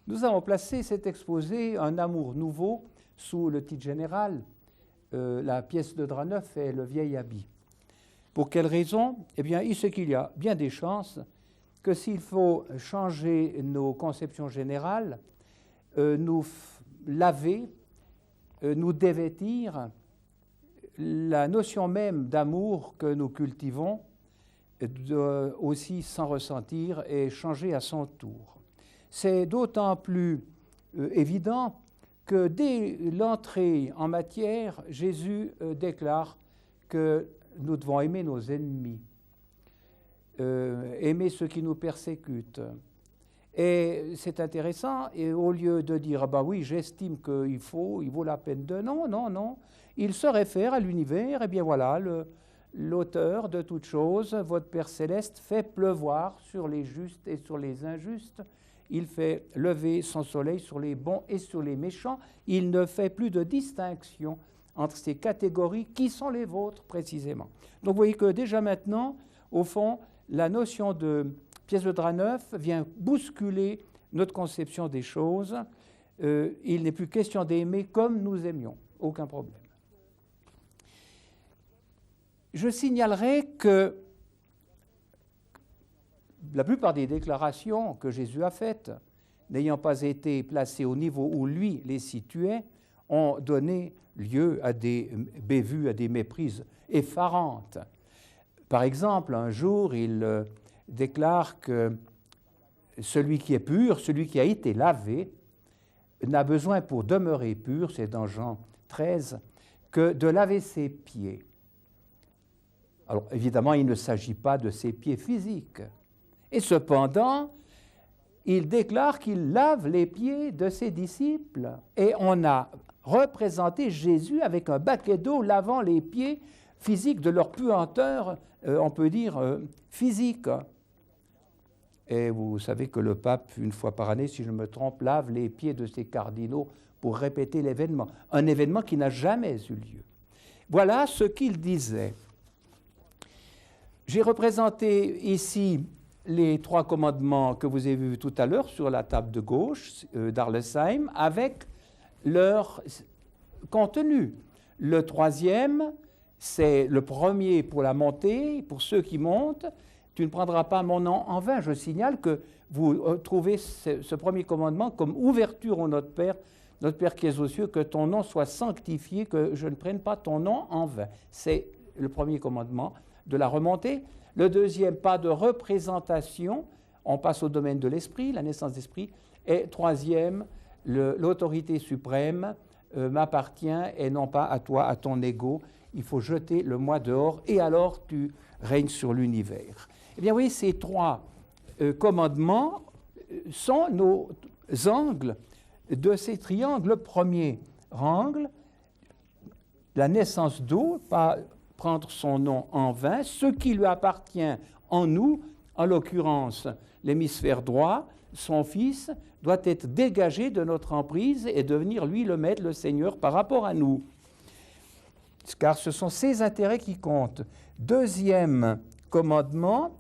Nous avons placé cet exposé, Un amour nouveau, sous le titre général, La pièce de drap neuf et le vieil habit. Pour quelle raison? Eh bien, il sait qu'il y a bien des chances que s'il faut changer nos conceptions générales, nous laver, nous dévêtir, la notion même d'amour que nous cultivons doit aussi s'en ressentir et changer à son tour. C'est d'autant plus évident que dès l'entrée en matière, Jésus déclare que nous devons aimer nos ennemis, aimer ceux qui nous persécutent. Et c'est intéressant, et au lieu de dire « ah ben oui, j'estime qu'il vaut la peine de… » Non, il se réfère à l'univers, et bien voilà, l'auteur de toutes choses, votre Père Céleste, fait pleuvoir sur les justes et sur les injustes. Il fait lever son soleil sur les bons et sur les méchants. Il ne fait plus de distinction entre ces catégories qui sont les vôtres précisément. Donc vous voyez que déjà maintenant, au fond, la notion de pièce de drap neuf vient bousculer notre conception des choses. Il n'est plus question d'aimer comme nous aimions, aucun problème. Je signalerai que la plupart des déclarations que Jésus a faites, n'ayant pas été placées au niveau où lui les situait, ont donné lieu à des bévues, à des méprises effarantes. Par exemple, un jour, il déclare que celui qui est pur, celui qui a été lavé, n'a besoin pour demeurer pur, c'est dans Jean 13, que de laver ses pieds. Alors évidemment, il ne s'agit pas de ses pieds physiques. Et cependant, il déclare qu'il lave les pieds de ses disciples. Et on a représenté Jésus avec un baquet d'eau lavant les pieds physiques de leur puanteur, on peut dire, physique. Et vous savez que le pape, une fois par année, si je me trompe, lave les pieds de ses cardinaux pour répéter l'événement. Un événement qui n'a jamais eu lieu. Voilà ce qu'il disait. J'ai représenté ici les 3 commandements que vous avez vus tout à l'heure sur la table de gauche d'Arlesheim avec leur contenu. Le 3e, c'est le premier pour la montée, pour ceux qui montent. Tu ne prendras pas mon nom en vain. Je signale que vous trouvez ce premier commandement comme ouverture au notre Père qui es aux cieux, que ton nom soit sanctifié, que je ne prenne pas ton nom en vain. C'est le premier commandement de la remontée. Le 2e, pas de représentation. On passe au domaine de l'esprit, la naissance d'esprit. Et 3e, l'autorité suprême m'appartient et non pas à toi, à ton ego. Il faut jeter le moi dehors et alors tu règnes sur l'univers. Eh bien oui, ces 3 commandements sont nos angles de ces triangles. Le premier angle, la naissance d'eau, pas prendre son nom en vain, ce qui lui appartient en nous, en l'occurrence l'hémisphère droit, son fils, doit être dégagé de notre emprise et devenir lui le maître, le Seigneur par rapport à nous. Car ce sont ses intérêts qui comptent. 2e commandement,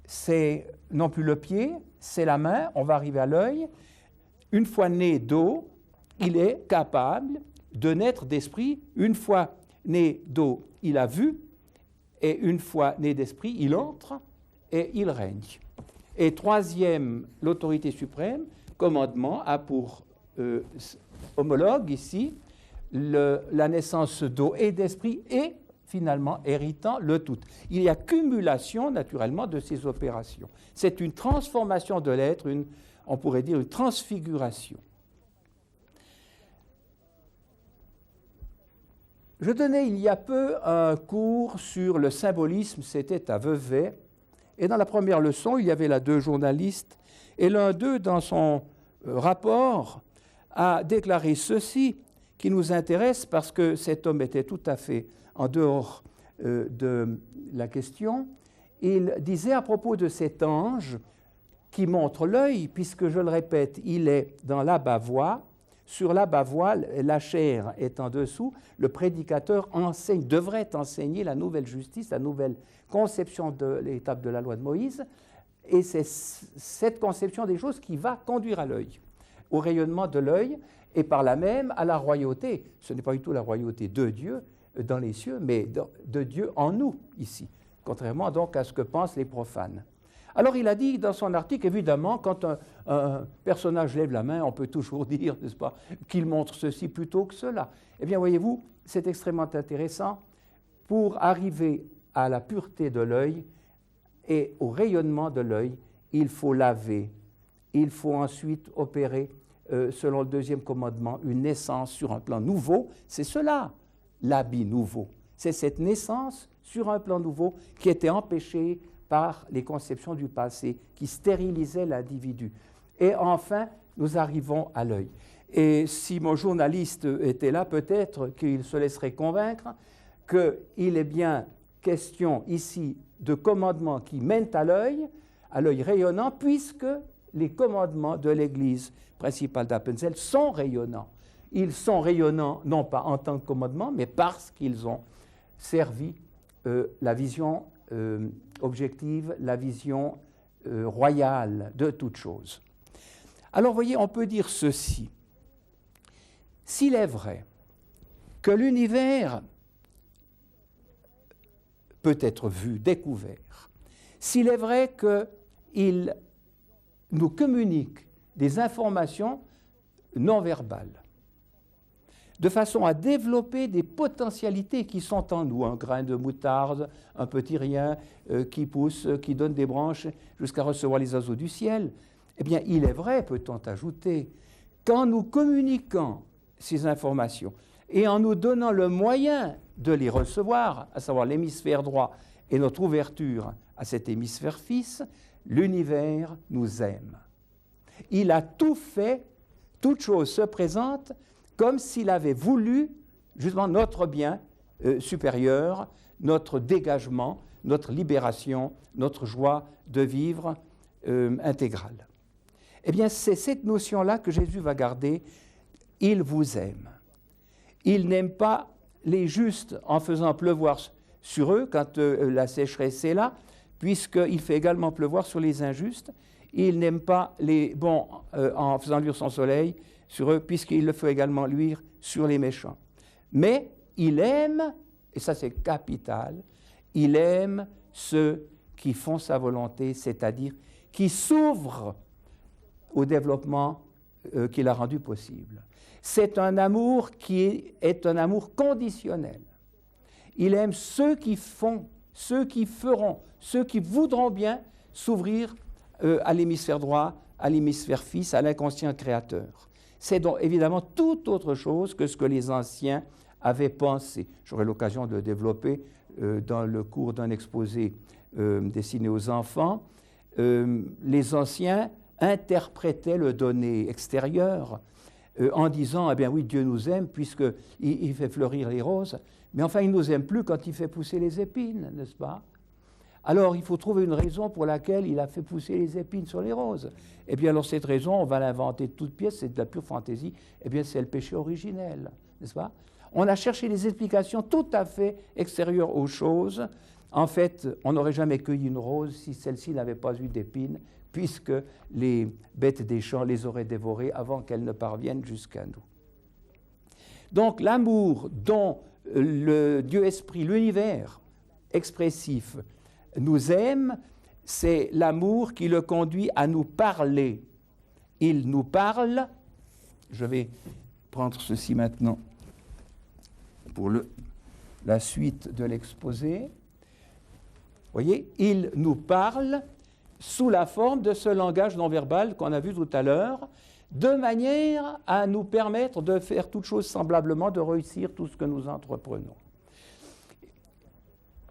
c'est non plus le pied, c'est la main, on va arriver à l'œil. Une fois né d'eau, il est capable de naître d'esprit. Une fois né d'eau, il a vu, et une fois né d'esprit, il entre et il règne. Et 3e, l'autorité suprême, commandement, a pour homologue ici la naissance d'eau et d'esprit et finalement héritant le tout. Il y a cumulation naturellement de ces opérations. C'est une transformation de l'être, on pourrait dire une transfiguration. Je donnais il y a peu un cours sur le symbolisme, c'était à Vevey, et dans la première leçon, il y avait là 2 journalistes, et l'un d'eux, dans son rapport, a déclaré ceci, qui nous intéresse parce que cet homme était tout à fait en dehors de la question. Il disait à propos de cet ange qui montre l'œil, puisque, je le répète, il est dans la bavoie. Sur la bavoie, la chair est en dessous. Le prédicateur devrait enseigner la nouvelle justice, la nouvelle conception de l'étape de la loi de Moïse. Et c'est cette conception des choses qui va conduire à l'œil. au rayonnement de l'œil et par là même à la royauté. Ce n'est pas du tout la royauté de Dieu dans les cieux, mais de Dieu en nous, ici, contrairement donc à ce que pensent les profanes. Alors il a dit dans son article, évidemment, quand un personnage lève la main, on peut toujours dire, n'est-ce pas, qu'il montre ceci plutôt que cela. Eh bien, voyez-vous, c'est extrêmement intéressant. Pour arriver à la pureté de l'œil et au rayonnement de l'œil, il faut laver. Il faut ensuite opérer, selon le deuxième commandement, une naissance sur un plan nouveau. C'est cela, l'habit nouveau. C'est cette naissance sur un plan nouveau qui était empêchée par les conceptions du passé, qui stérilisaient l'individu. Et enfin, nous arrivons à l'œil. Et si mon journaliste était là, peut-être qu'il se laisserait convaincre qu'il est bien question ici de commandements qui mènent à l'œil rayonnant, puisque les commandements de l'Église principale d'Appenzell sont rayonnants. Ils sont rayonnants non pas en tant que commandement, mais parce qu'ils ont servi la vision objective, la vision royale de toute chose. Alors, vous voyez, on peut dire ceci. S'il est vrai que l'univers peut être vu, découvert, s'il est vrai qu'il nous communique des informations non verbales, de façon à développer des potentialités qui sont en nous, un grain de moutarde, un petit rien qui pousse, qui donne des branches jusqu'à recevoir les oiseaux du ciel. Eh bien, il est vrai, peut-on ajouter, qu'en nous communiquant ces informations et en nous donnant le moyen de les recevoir, à savoir l'hémisphère droit et notre ouverture à cet hémisphère fils, l'univers nous aime. Il a tout fait, toute chose se présente comme s'il avait voulu justement notre bien supérieur, notre dégagement, notre libération, notre joie de vivre intégrale. Eh bien, c'est cette notion-là que Jésus va garder. Il vous aime. Il n'aime pas les justes en faisant pleuvoir sur eux quand la sécheresse est là, puisqu'il fait également pleuvoir sur les injustes. Il n'aime pas les bons en faisant luire son soleil sur eux, puisqu'il le fait également luire sur les méchants. Mais il aime, et ça c'est capital, il aime ceux qui font sa volonté, c'est-à-dire qui s'ouvrent au développement qu'il a rendu possible. C'est un amour qui est un amour conditionnel. Il aime ceux qui font, ceux qui feront, ceux qui voudront bien s'ouvrir à l'hémisphère droit, à l'hémisphère fils, à l'inconscient créateur. C'est donc évidemment tout autre chose que ce que les anciens avaient pensé. J'aurai l'occasion de le développer dans le cours d'un exposé destiné aux enfants. Les anciens interprétaient le donné extérieur en disant « Eh bien oui, Dieu nous aime puisqu'il fait fleurir les roses, mais enfin, il ne nous aime plus quand il fait pousser les épines, n'est-ce pas ?» Alors, il faut trouver une raison pour laquelle il a fait pousser les épines sur les roses. Eh bien, alors, cette raison, on va l'inventer de toutes pièces, c'est de la pure fantaisie. Eh bien, c'est le péché originel, n'est-ce pas? On a cherché des explications tout à fait extérieures aux choses. En fait, on n'aurait jamais cueilli une rose si celle-ci n'avait pas eu d'épines, puisque les bêtes des champs les auraient dévorées avant qu'elles ne parviennent jusqu'à nous. Donc, l'amour dont le Dieu Esprit, l'univers expressif, nous aime, c'est l'amour qui le conduit à nous parler. Il nous parle. Je vais prendre ceci maintenant pour la suite de l'exposé. Vous voyez, il nous parle sous la forme de ce langage non-verbal qu'on a vu tout à l'heure, de manière à nous permettre de faire toute chose semblablement, de réussir tout ce que nous entreprenons.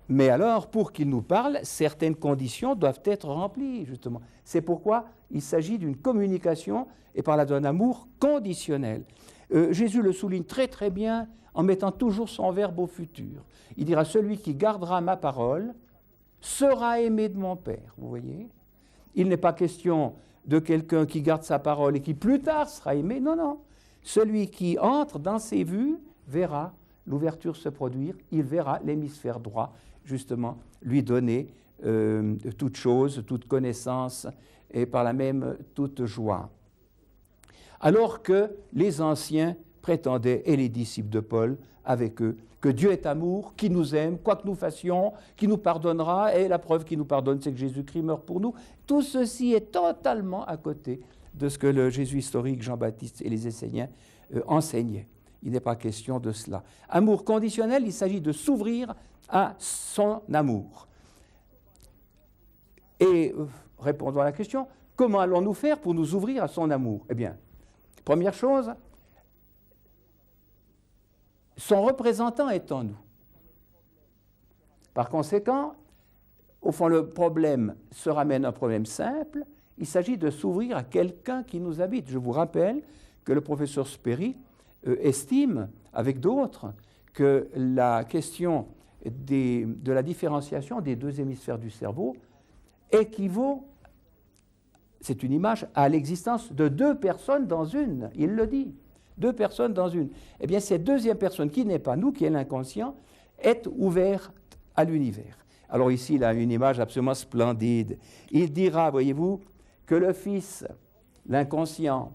Mais alors, pour qu'il nous parle, certaines conditions doivent être remplies, justement. C'est pourquoi il s'agit d'une communication et par là d'un amour conditionnel. Jésus le souligne très très bien en mettant toujours son verbe au futur. Il dira « Celui qui gardera ma parole sera aimé de mon Père ». Vous voyez ? Il n'est pas question de quelqu'un qui garde sa parole et qui plus tard sera aimé. Non, non. Celui qui entre dans ses vues verra l'ouverture se produire, il verra l'hémisphère droit justement lui donner toute chose, toute connaissance et par là même toute joie. alors que les anciens prétendaient, et les disciples de Paul avec eux, que Dieu est amour, qui nous aime, quoi que nous fassions, qui nous pardonnera, et la preuve qu'il nous pardonne, c'est que Jésus-Christ meurt pour nous. Tout ceci est totalement à côté de ce que le Jésus historique Jean-Baptiste et les Esséniens enseignaient. Il n'est pas question de cela. Amour conditionnel, il s'agit de s'ouvrir à son amour. Et répondons à la question, comment allons-nous faire pour nous ouvrir à son amour? Eh bien, première chose, son représentant est en nous. Par conséquent, au fond, le problème se ramène à un problème simple. Il s'agit de s'ouvrir à quelqu'un qui nous habite. Je vous rappelle que le professeur Sperry estime, avec d'autres, que la question de la différenciation des deux hémisphères du cerveau équivaut, c'est une image, à l'existence de deux personnes dans une. Il le dit. Deux personnes dans une. Eh bien, cette deuxième personne, qui n'est pas nous, qui est l'inconscient, est ouverte à l'univers. Alors ici, il a une image absolument splendide. Il dira, voyez-vous, que le Fils, l'inconscient,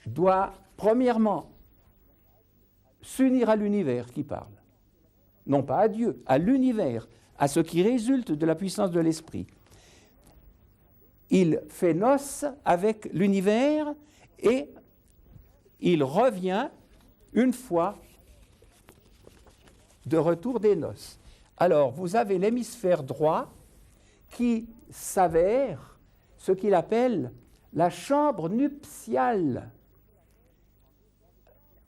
doit, premièrement, s'unir à l'univers qui parle. Non pas à Dieu, à l'univers, à ce qui résulte de la puissance de l'Esprit. Il fait noces avec l'univers et il revient une fois de retour des noces. Alors, vous avez l'hémisphère droit qui s'avère ce qu'il appelle la chambre nuptiale,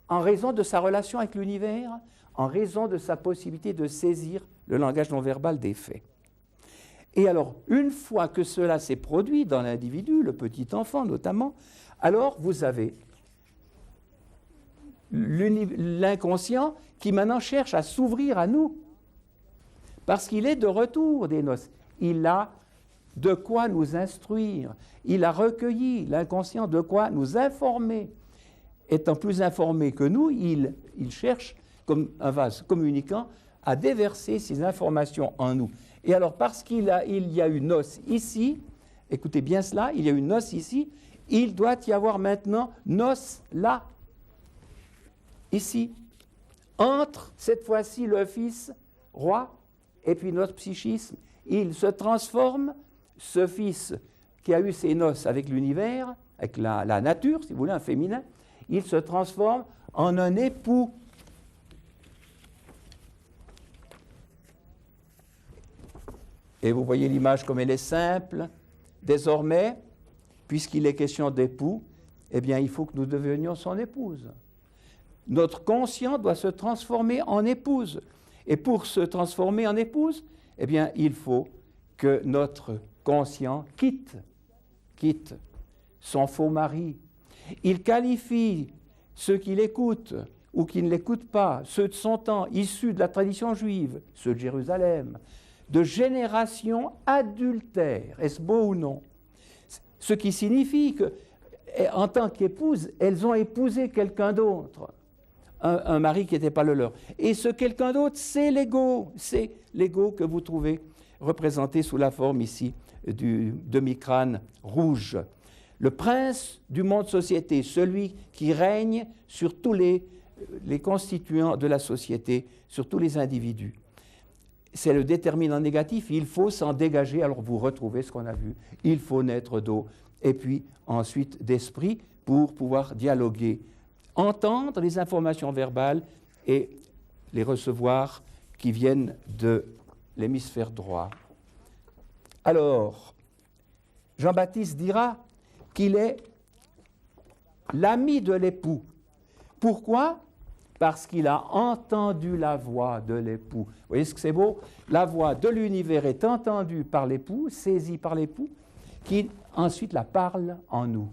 en raison de sa relation avec l'univers, en raison de sa possibilité de saisir le langage non verbal des faits. Et alors, une fois que cela s'est produit dans l'individu, le petit enfant notamment, alors vous avez l'inconscient qui maintenant cherche à s'ouvrir à nous, parce qu'il est de retour des noces. Il a de quoi nous instruire. Il a recueilli, l'inconscient, de quoi nous informer. Étant plus informé que nous, il cherche, comme un vase communicant, à déverser ces informations en nous. Et alors, parce qu'il y a une noce ici, écoutez bien cela, il y a une noce ici, il doit y avoir maintenant noce là, ici, entre cette fois-ci le Fils roi et puis notre psychisme. Il se transforme, ce Fils qui a eu ses noces avec l'univers, avec la nature, si vous voulez, un féminin, il se transforme en un époux. Et vous voyez l'image comme elle est simple. Désormais, puisqu'il est question d'époux, eh bien, il faut que nous devenions son épouse. Notre conscient doit se transformer en épouse. Et pour se transformer en épouse, eh bien, il faut que notre conscient quitte son faux mari. Il qualifie ceux qui l'écoutent ou qui ne l'écoutent pas, ceux de son temps, issus de la tradition juive, ceux de Jérusalem, de génération adultère. Est-ce beau ou non? Ce qui signifie qu'en tant qu'épouse, elles ont épousé quelqu'un d'autre, un mari qui n'était pas le leur. Et ce quelqu'un d'autre, c'est l'ego que vous trouvez représenté sous la forme ici du demi-crâne rouge. Le prince du monde-société, celui qui règne sur tous les constituants de la société, sur tous les individus. C'est le déterminant négatif, il faut s'en dégager. Alors vous retrouvez ce qu'on a vu, il faut naître d'eau, et puis ensuite d'esprit pour pouvoir dialoguer, entendre les informations verbales et les recevoir qui viennent de l'hémisphère droit. Alors, Jean-Baptiste dira qu'il est l'ami de l'époux. Pourquoi? Parce qu'il a entendu la voix de l'époux. Vous voyez ce que c'est beau? La voix de l'univers est entendue par l'époux, saisie par l'époux, qui ensuite la parle en nous.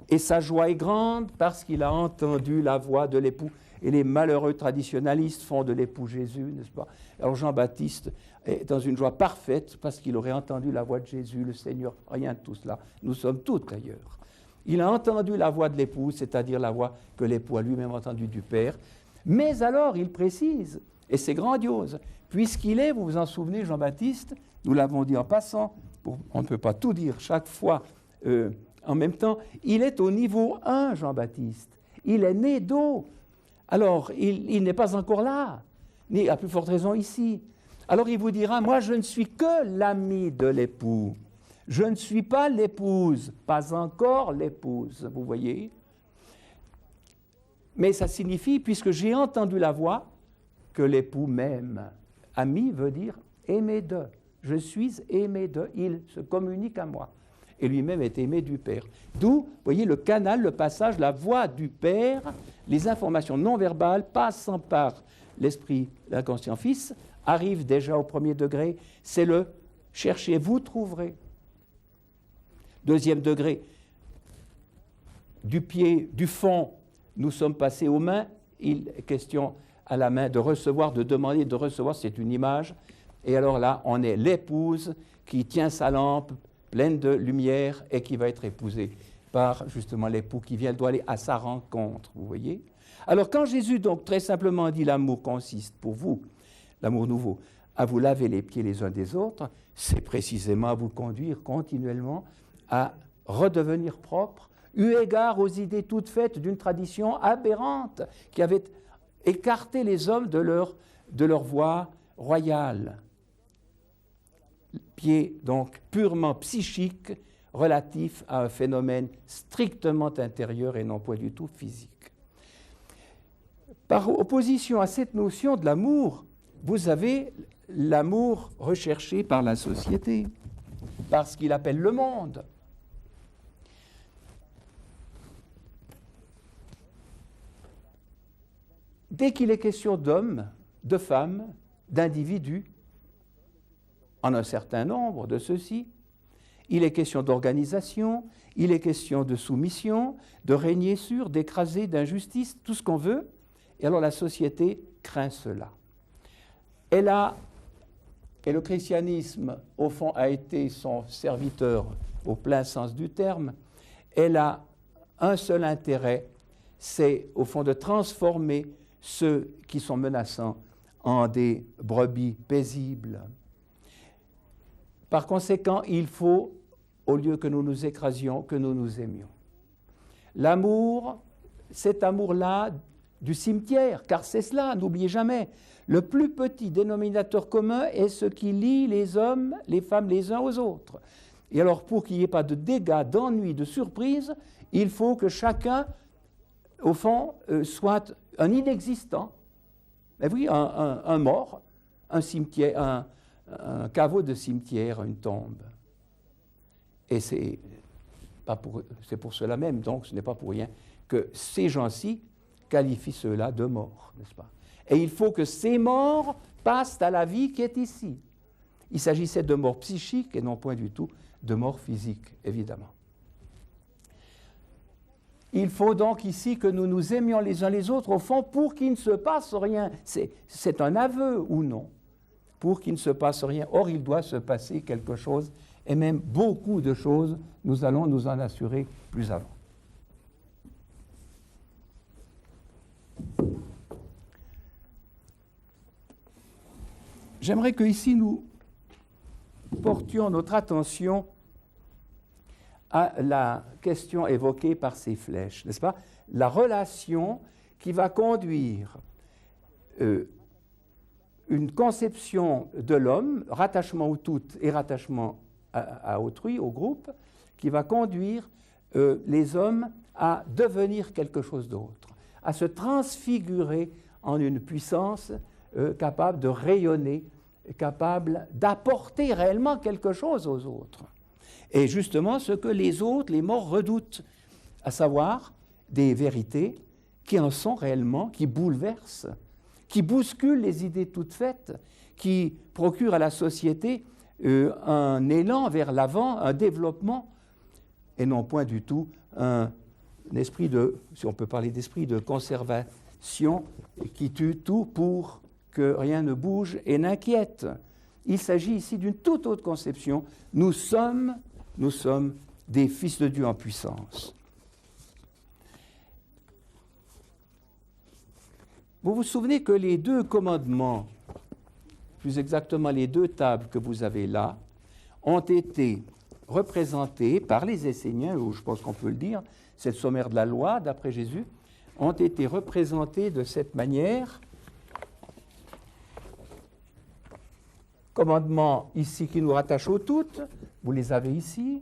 Et sa joie est grande parce qu'il a entendu la voix de l'époux. Et les malheureux traditionalistes font de l'époux Jésus, n'est-ce pas? Alors Jean-Baptiste est dans une joie parfaite parce qu'il aurait entendu la voix de Jésus, le Seigneur, rien de tout cela. Nous sommes toutes d'ailleurs. Il a entendu la voix de l'époux, c'est-à-dire la voix que l'époux a lui-même entendue du Père. Mais alors, il précise, et c'est grandiose, puisqu'il est, vous vous en souvenez, Jean-Baptiste, nous l'avons dit en passant, on ne peut pas tout dire chaque fois En même temps, il est au niveau 1, Jean-Baptiste. Il est né d'eau. Alors, il n'est pas encore là, ni à plus forte raison ici. Alors, il vous dira, moi, je ne suis que l'ami de l'époux. Je ne suis pas l'épouse, pas encore l'épouse, vous voyez. Mais ça signifie, puisque j'ai entendu la voix, que l'époux m'aime. Ami veut dire aimé de. Je suis aimé de. Il se communique à moi. Et lui-même est aimé du Père. D'où, vous voyez, le canal, le passage, la voix du Père, les informations non verbales passant par l'esprit l'inconscient Fils, arrivent déjà au premier degré. C'est le « cherchez, vous trouverez ». Deuxième degré, du pied, du fond, nous sommes passés aux mains. Il est question à la main de recevoir, de demander, de recevoir, c'est une image. Et alors là, on est l'épouse qui tient sa lampe pleine de lumière et qui va être épousée par justement l'époux qui vient, doit aller à sa rencontre, vous voyez. Alors quand Jésus donc très simplement dit l'amour consiste pour vous, l'amour nouveau, à vous laver les pieds les uns des autres, c'est précisément à vous conduire continuellement à redevenir propre, eu égard aux idées toutes faites d'une tradition aberrante qui avait écarté les hommes de leur voie royale. Pied donc purement psychique, relatif à un phénomène strictement intérieur et non point du tout physique. Par opposition à cette notion de l'amour, vous avez l'amour recherché par la société, par ce qu'il appelle le monde. Dès qu'il est question d'hommes, de femmes, d'individus, en un certain nombre de ceux-ci, il est question d'organisation, il est question de soumission, de régner sur, d'écraser, d'injustice, tout ce qu'on veut. Et alors la société craint cela. Et le christianisme, au fond, a été son serviteur au plein sens du terme. Elle a un seul intérêt, c'est au fond de transformer ceux qui sont menaçants en des brebis paisibles. Par conséquent, il faut, au lieu que nous nous écrasions, que nous nous aimions. L'amour, cet amour-là du cimetière, car c'est cela, n'oubliez jamais, le plus petit dénominateur commun est ce qui lie les hommes, les femmes les uns aux autres. Et alors, pour qu'il n'y ait pas de dégâts, d'ennuis, de surprises, il faut que chacun, au fond, soit un inexistant. Mais oui, un mort, un cimetière, un caveau de cimetière, une tombe. Et c'est pour cela même, donc ce n'est pas pour rien, que ces gens-ci qualifient ceux-là de morts, n'est-ce pas? Et il faut que ces morts passent à la vie qui est ici. Il s'agissait de morts psychiques et non point du tout de morts physiques, évidemment. Il faut donc ici que nous nous aimions les uns les autres, au fond, pour qu'il ne se passe rien. C'est un aveu ou non, pour qu'il ne se passe rien. Or, il doit se passer quelque chose, et même beaucoup de choses, nous allons nous en assurer plus avant. J'aimerais que ici nous portions notre attention à la question évoquée par ces flèches, n'est-ce pas? La relation qui va conduire une conception de l'homme, rattachement au tout et rattachement à autrui, au groupe, qui va conduire les hommes à devenir quelque chose d'autre, à se transfigurer en une puissance capable de rayonner, capable d'apporter réellement quelque chose aux autres. Et justement, ce que les autres, les morts, redoutent, à savoir des vérités qui en sont réellement, qui bouleversent, qui bousculent les idées toutes faites, qui procurent à la société un élan vers l'avant, un développement, et non point du tout un esprit de, si on peut parler d'esprit de conservation, qui tue tout pour que rien ne bouge et n'inquiète. Il s'agit ici d'une toute autre conception. Nous sommes des fils de Dieu en puissance. Vous vous souvenez que les deux commandements, plus exactement les deux tables que vous avez là, ont été représentés par les Esséniens, ou je pense qu'on peut le dire, c'est le sommaire de la loi, d'après Jésus, ont été représentés de cette manière. Commandements ici qui nous rattachent au tout, vous les avez ici,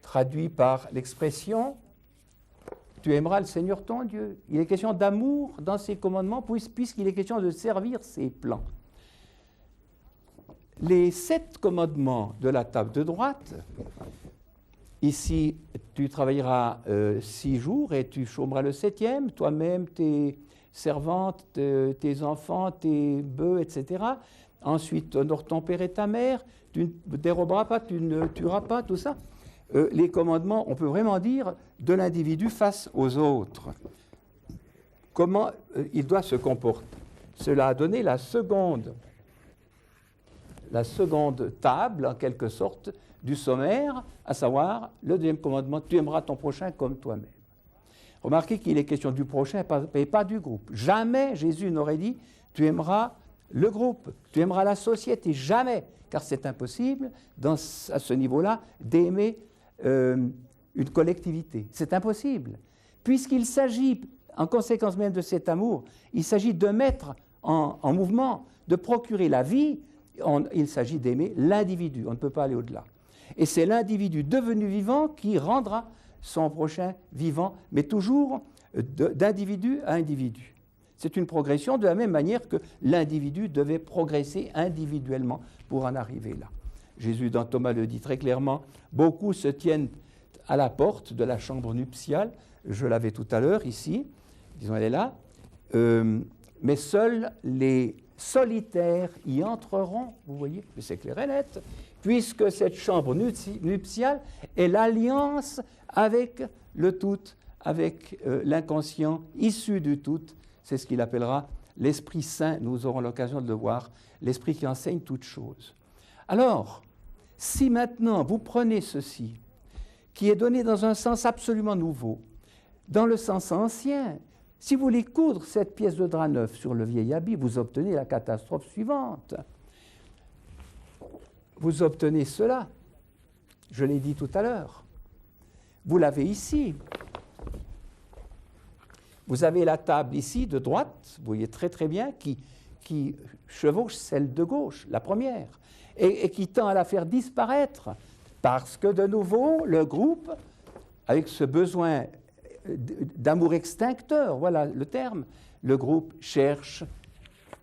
traduits par l'expression « Tu aimeras le Seigneur ton Dieu ». Il est question d'amour dans ces commandements, puisqu'il est question de servir ses plans. Les 7 commandements de la table de droite, ici, tu travailleras 6 jours et tu chômeras le 7e, toi-même, tes servantes, tes enfants, tes bœufs, etc. Ensuite, honore ton père et ta mère, tu ne déroberas pas, tu ne tueras pas, tout ça. Les commandements, on peut vraiment dire, de l'individu face aux autres. Comment il doit se comporter. Cela a donné la seconde table, en quelque sorte, du sommaire, à savoir le deuxième commandement, tu aimeras ton prochain comme toi-même. Remarquez qu'il est question du prochain et pas du groupe. Jamais Jésus n'aurait dit, tu aimeras le groupe, tu aimeras la société, jamais, car c'est impossible, à ce niveau-là, d'aimer une collectivité. C'est impossible, puisqu'il s'agit, en conséquence même de cet amour, il s'agit de mettre en mouvement, de procurer la vie. Il s'agit d'aimer l'individu, on ne peut pas aller au-delà. Et c'est l'individu devenu vivant qui rendra son prochain vivant, mais toujours d'individu à individu. C'est une progression de la même manière que l'individu devait progresser individuellement pour en arriver là. Jésus, dans Thomas, le dit très clairement, beaucoup se tiennent à la porte de la chambre nuptiale, je l'avais tout à l'heure ici, disons elle est là, mais seuls les solitaires y entreront, vous voyez, c'est clair et net, puisque cette chambre nuptiale est l'alliance avec le tout, avec l'inconscient issu du tout, c'est ce qu'il appellera l'Esprit Saint, nous aurons l'occasion de le voir, l'Esprit qui enseigne toutes choses. Alors, si maintenant vous prenez ceci, qui est donné dans un sens absolument nouveau, dans le sens ancien, si vous voulez coudre cette pièce de drap neuf sur le vieil habit, vous obtenez la catastrophe suivante. Vous obtenez cela, je l'ai dit tout à l'heure. Vous l'avez ici. Vous avez la table ici de droite, vous voyez très très bien, qui chevauche celle de gauche, la première, et qui tend à la faire disparaître, parce que de nouveau, le groupe, avec ce besoin d'amour extincteur, voilà le terme, le groupe cherche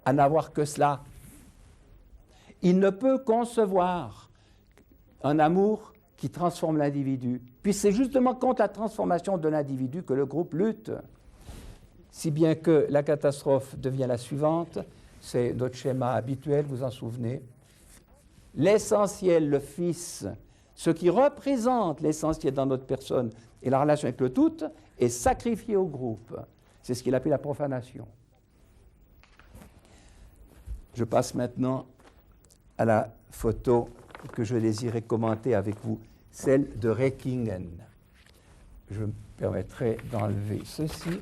à n'avoir que cela. Il ne peut concevoir un amour qui transforme l'individu. Puis c'est justement contre la transformation de l'individu que le groupe lutte. Si bien que la catastrophe devient la suivante, c'est notre schéma habituel, vous en souvenez. L'essentiel, le Fils, ce qui représente l'essentiel dans notre personne et la relation avec le tout, est sacrifié au groupe. C'est ce qu'il appelle la profanation. Je passe maintenant à la photo que je désirais commenter avec vous, celle de Reckingen. Je me permettrai d'enlever ceci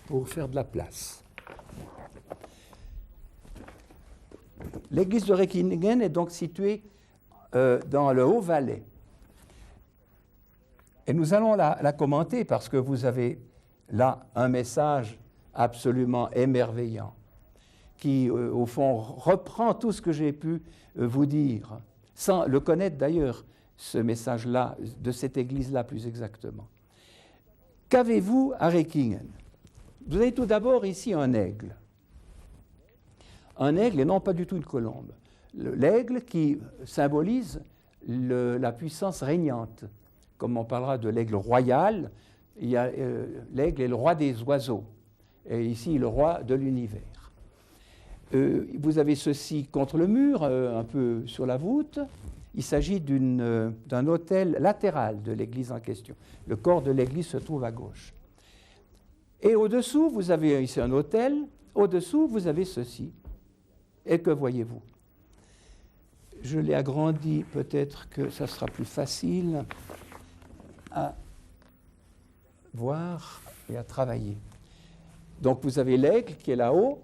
pour faire de la place. L'église de Reckingen est donc située dans le Haut-Valais. Et nous allons la commenter parce que vous avez là un message absolument émerveillant qui, au fond, reprend tout ce que j'ai pu vous dire, sans le connaître d'ailleurs, ce message-là, de cette église-là plus exactement. Qu'avez-vous à Reckingen? Vous avez tout d'abord ici un aigle. Un aigle et non pas du tout une colombe. L'aigle qui symbolise la puissance régnante. Comme on parlera de l'aigle royal, l'aigle est le roi des oiseaux. Et ici, le roi de l'univers. Vous avez ceci contre le mur, un peu sur la voûte. Il s'agit d'un autel latéral de l'église en question. Le corps de l'église se trouve à gauche. Et au-dessous, vous avez ici un autel. Au-dessous, vous avez ceci. Et que voyez-vous? Je l'ai agrandi, peut-être que ça sera plus facile à voir et à travailler. Donc vous avez l'aigle qui est là-haut.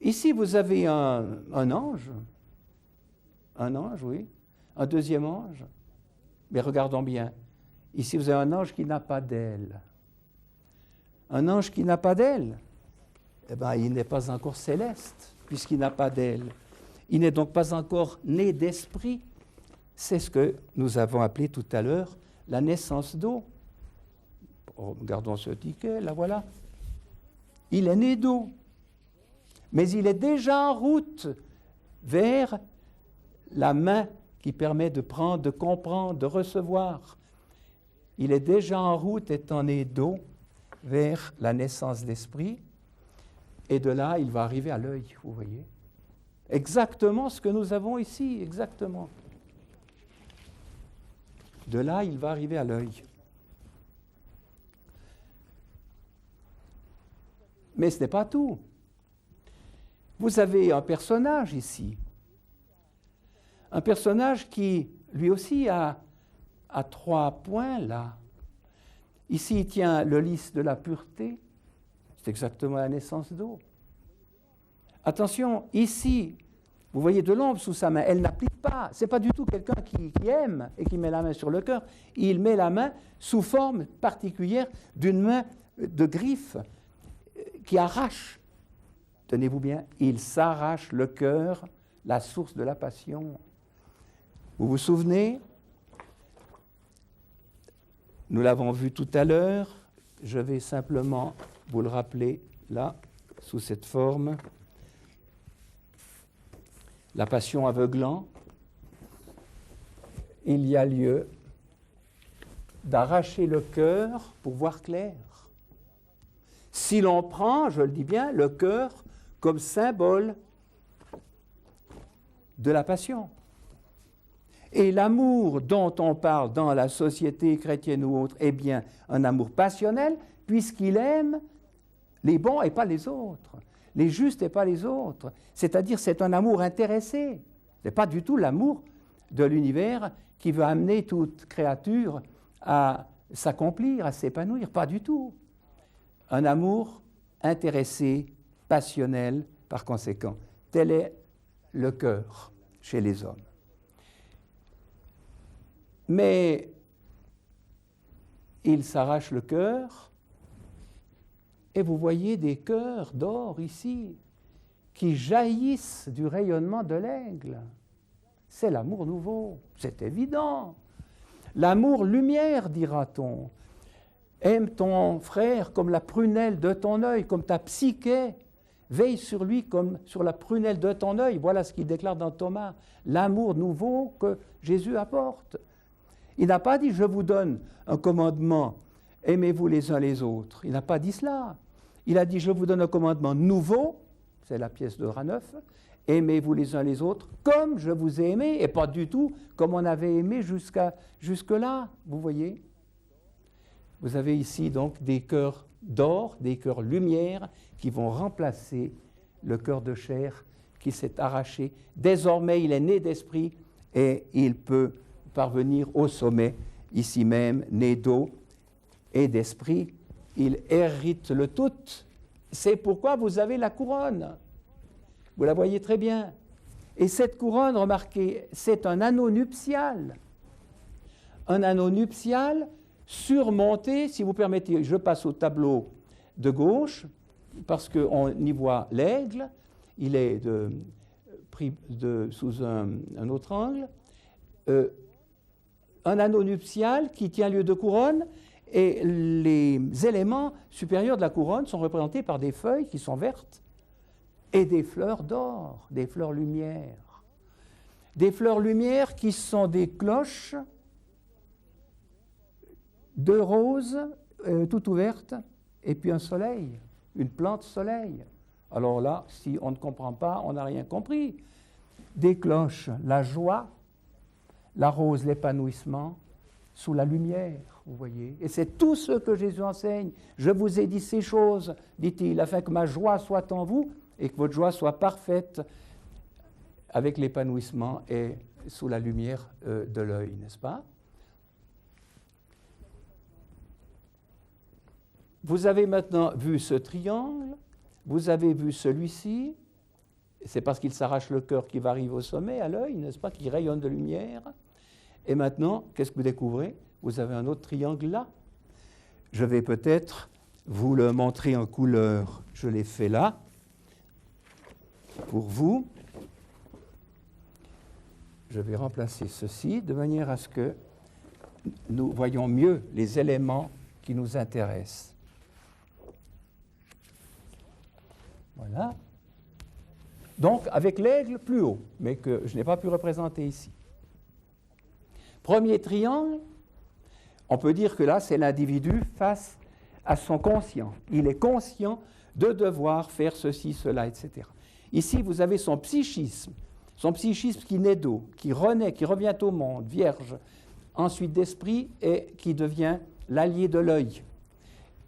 Ici, vous avez un ange. Un ange, oui. Un deuxième ange. Mais regardons bien. Ici, vous avez un ange qui n'a pas d'aile. Un ange qui n'a pas d'aile, eh bien, il n'est pas encore céleste, puisqu'il n'a pas d'aile. Il n'est donc pas encore né d'esprit. C'est ce que nous avons appelé tout à l'heure la naissance d'eau. Regardons ce ticket, là voilà. Il est né d'eau, mais il est déjà en route vers la main qui permet de prendre, de comprendre, de recevoir. Il est déjà en route, étant né d'eau, vers la naissance d'esprit, et de là, il va arriver à l'œil, vous voyez. Exactement ce que nous avons ici, exactement. De là, il va arriver à l'œil. Mais ce n'est pas tout. Vous avez un personnage ici. Un personnage qui, lui aussi, a 3 points là. Ici, il tient le lys de la pureté. C'est exactement la naissance d'eau. Attention, ici, vous voyez de l'ombre sous sa main. Elle n'applique pas. Ce n'est pas du tout quelqu'un qui aime et qui met la main sur le cœur. Il met la main sous forme particulière d'une main de griffe qui arrache. Tenez-vous bien, il s'arrache le cœur, la source de la passion. Vous vous souvenez? Nous l'avons vu tout à l'heure. Je vais simplement vous le rappeler là, sous cette forme. La passion aveuglant. Il y a lieu d'arracher le cœur pour voir clair. Si l'on prend, je le dis bien, le cœur comme symbole de la passion. Et l'amour dont on parle dans la société chrétienne ou autre est bien un amour passionnel, puisqu'il aime les bons et pas les autres, les justes et pas les autres. C'est-à-dire c'est un amour intéressé. Ce n'est pas du tout l'amour de l'univers qui veut amener toute créature à s'accomplir, à s'épanouir, pas du tout. Un amour intéressé, passionnel, par conséquent. Tel est le cœur chez les hommes. Mais il s'arrache le cœur, et vous voyez des cœurs d'or ici, qui jaillissent du rayonnement de l'aigle. C'est l'amour nouveau, c'est évident. L'amour lumière, dira-t-on. Aime ton frère comme la prunelle de ton œil, comme ta psyché. Veille sur lui comme sur la prunelle de ton œil. Voilà ce qu'il déclare dans Thomas. L'amour nouveau que Jésus apporte. Il n'a pas dit « je vous donne un commandement, aimez-vous les uns les autres ». Il n'a pas dit cela. Il a dit « je vous donne un commandement nouveau », c'est la pièce de Raneuf, « aimez-vous les uns les autres comme je vous ai aimé » et pas du tout comme on avait aimé jusque-là, vous voyez. Vous avez ici donc des cœurs d'or, des cœurs lumière qui vont remplacer le cœur de chair qui s'est arraché. Désormais, il est né d'esprit et il peut parvenir au sommet, ici même, né d'eau et d'esprit. Il hérite le tout. C'est pourquoi vous avez la couronne. Vous la voyez très bien. Et cette couronne, remarquez, c'est un anneau nuptial. Un anneau nuptial surmonté, si vous permettez, je passe au tableau de gauche, parce qu'on y voit l'aigle, il est pris sous un autre angle, un anneau nuptial qui tient lieu de couronne, et les éléments supérieurs de la couronne sont représentés par des feuilles qui sont vertes et des fleurs d'or, des fleurs lumière. Des fleurs lumière qui sont des cloches de roses toutes ouvertes, et puis un soleil, une plante soleil. Alors là, si on ne comprend pas, on n'a rien compris. Des cloches, la joie, la rose, l'épanouissement, sous la lumière, vous voyez. Et c'est tout ce que Jésus enseigne. Je vous ai dit ces choses, dit-il, afin que ma joie soit en vous et que votre joie soit parfaite avec l'épanouissement et sous la lumière de l'œil, n'est-ce pas? Vous avez maintenant vu ce triangle, vous avez vu celui-ci, c'est parce qu'il s'arrache le cœur qu'il va arriver au sommet, à l'œil, n'est-ce pas, qui rayonne de lumière. Et maintenant, qu'est-ce que vous découvrez? Vous avez un autre triangle là. Je vais peut-être vous le montrer en couleur. Je l'ai fait là, pour vous. Je vais remplacer ceci de manière à ce que nous voyons mieux les éléments qui nous intéressent. Voilà. Donc, avec l'aigle plus haut, mais que je n'ai pas pu représenter ici. Premier triangle, on peut dire que là, c'est l'individu face à son conscient. Il est conscient de devoir faire ceci, cela, etc. Ici, vous avez son psychisme qui naît d'eau, qui renaît, qui revient au monde, vierge, ensuite d'esprit, et qui devient l'allié de l'œil.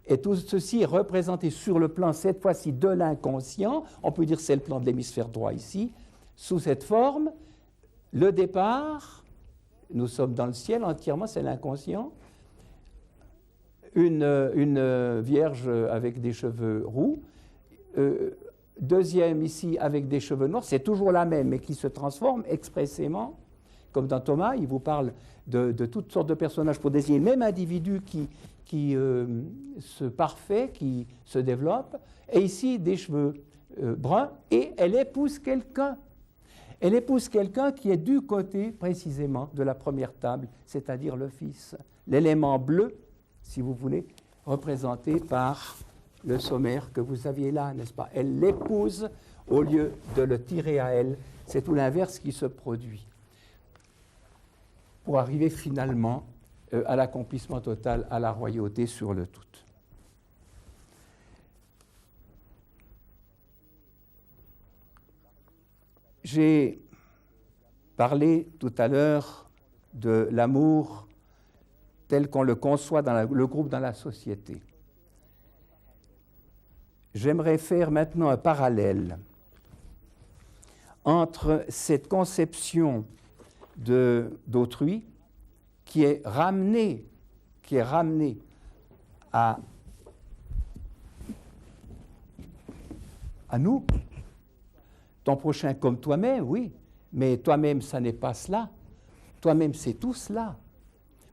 Et tout ceci est représenté sur le plan, cette fois-ci, de l'inconscient. On peut dire que c'est le plan de l'hémisphère droit ici. Sous cette forme, le départ, nous sommes dans le ciel entièrement, c'est l'inconscient. Une vierge avec des cheveux roux. Deuxième ici avec des cheveux noirs, c'est toujours la même, mais qui se transforme expressément. Comme dans Thomas, il vous parle de toutes sortes de personnages pour désigner le même individu qui se parfait, qui se développe. Et ici, des cheveux bruns, et elle épouse quelqu'un. Elle épouse quelqu'un qui est du côté précisément de la première table, c'est-à-dire le Fils. L'élément bleu, si vous voulez, représenté par le sommaire que vous aviez là, n'est-ce pas? Elle l'épouse au lieu de le tirer à elle. C'est tout l'inverse qui se produit. Pour arriver finalement à l'accomplissement total, à la royauté sur le tout. J'ai parlé tout à l'heure de l'amour tel qu'on le conçoit dans le groupe, dans la société. J'aimerais faire maintenant un parallèle entre cette conception d'autrui qui est ramenée à nous. Ton prochain comme toi-même, oui, mais toi-même, ça n'est pas cela. Toi-même, c'est tout cela.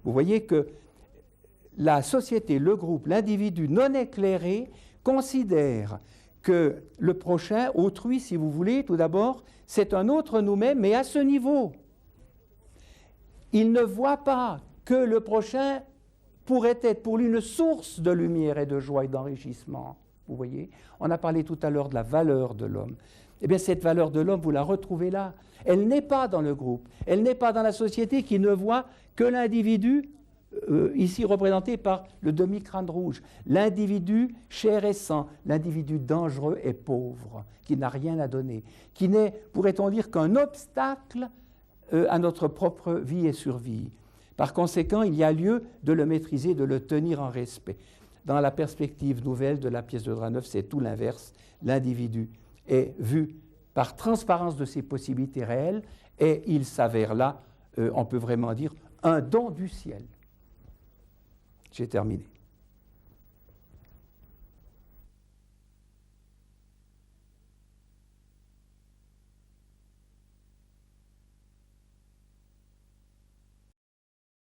Vous voyez que la société, le groupe, l'individu non éclairé considère que le prochain, autrui, si vous voulez, tout d'abord, c'est un autre nous-mêmes, mais à ce niveau. Il ne voit pas que le prochain pourrait être pour lui une source de lumière et de joie et d'enrichissement. Vous voyez, on a parlé tout à l'heure de la valeur de l'homme. Eh bien, cette valeur de l'homme, vous la retrouvez là. Elle n'est pas dans le groupe, elle n'est pas dans la société qui ne voit que l'individu, ici représenté par le demi-crâne rouge, l'individu chair et sang, l'individu dangereux et pauvre, qui n'a rien à donner, qui n'est, pourrait-on dire, qu'un obstacle à notre propre vie et survie. Par conséquent, il y a lieu de le maîtriser, de le tenir en respect. Dans la perspective nouvelle de la pièce de Dranov, c'est tout l'inverse. L'individu est vu par transparence de ses possibilités réelles et il s'avère là, on peut vraiment dire, un don du ciel. J'ai terminé.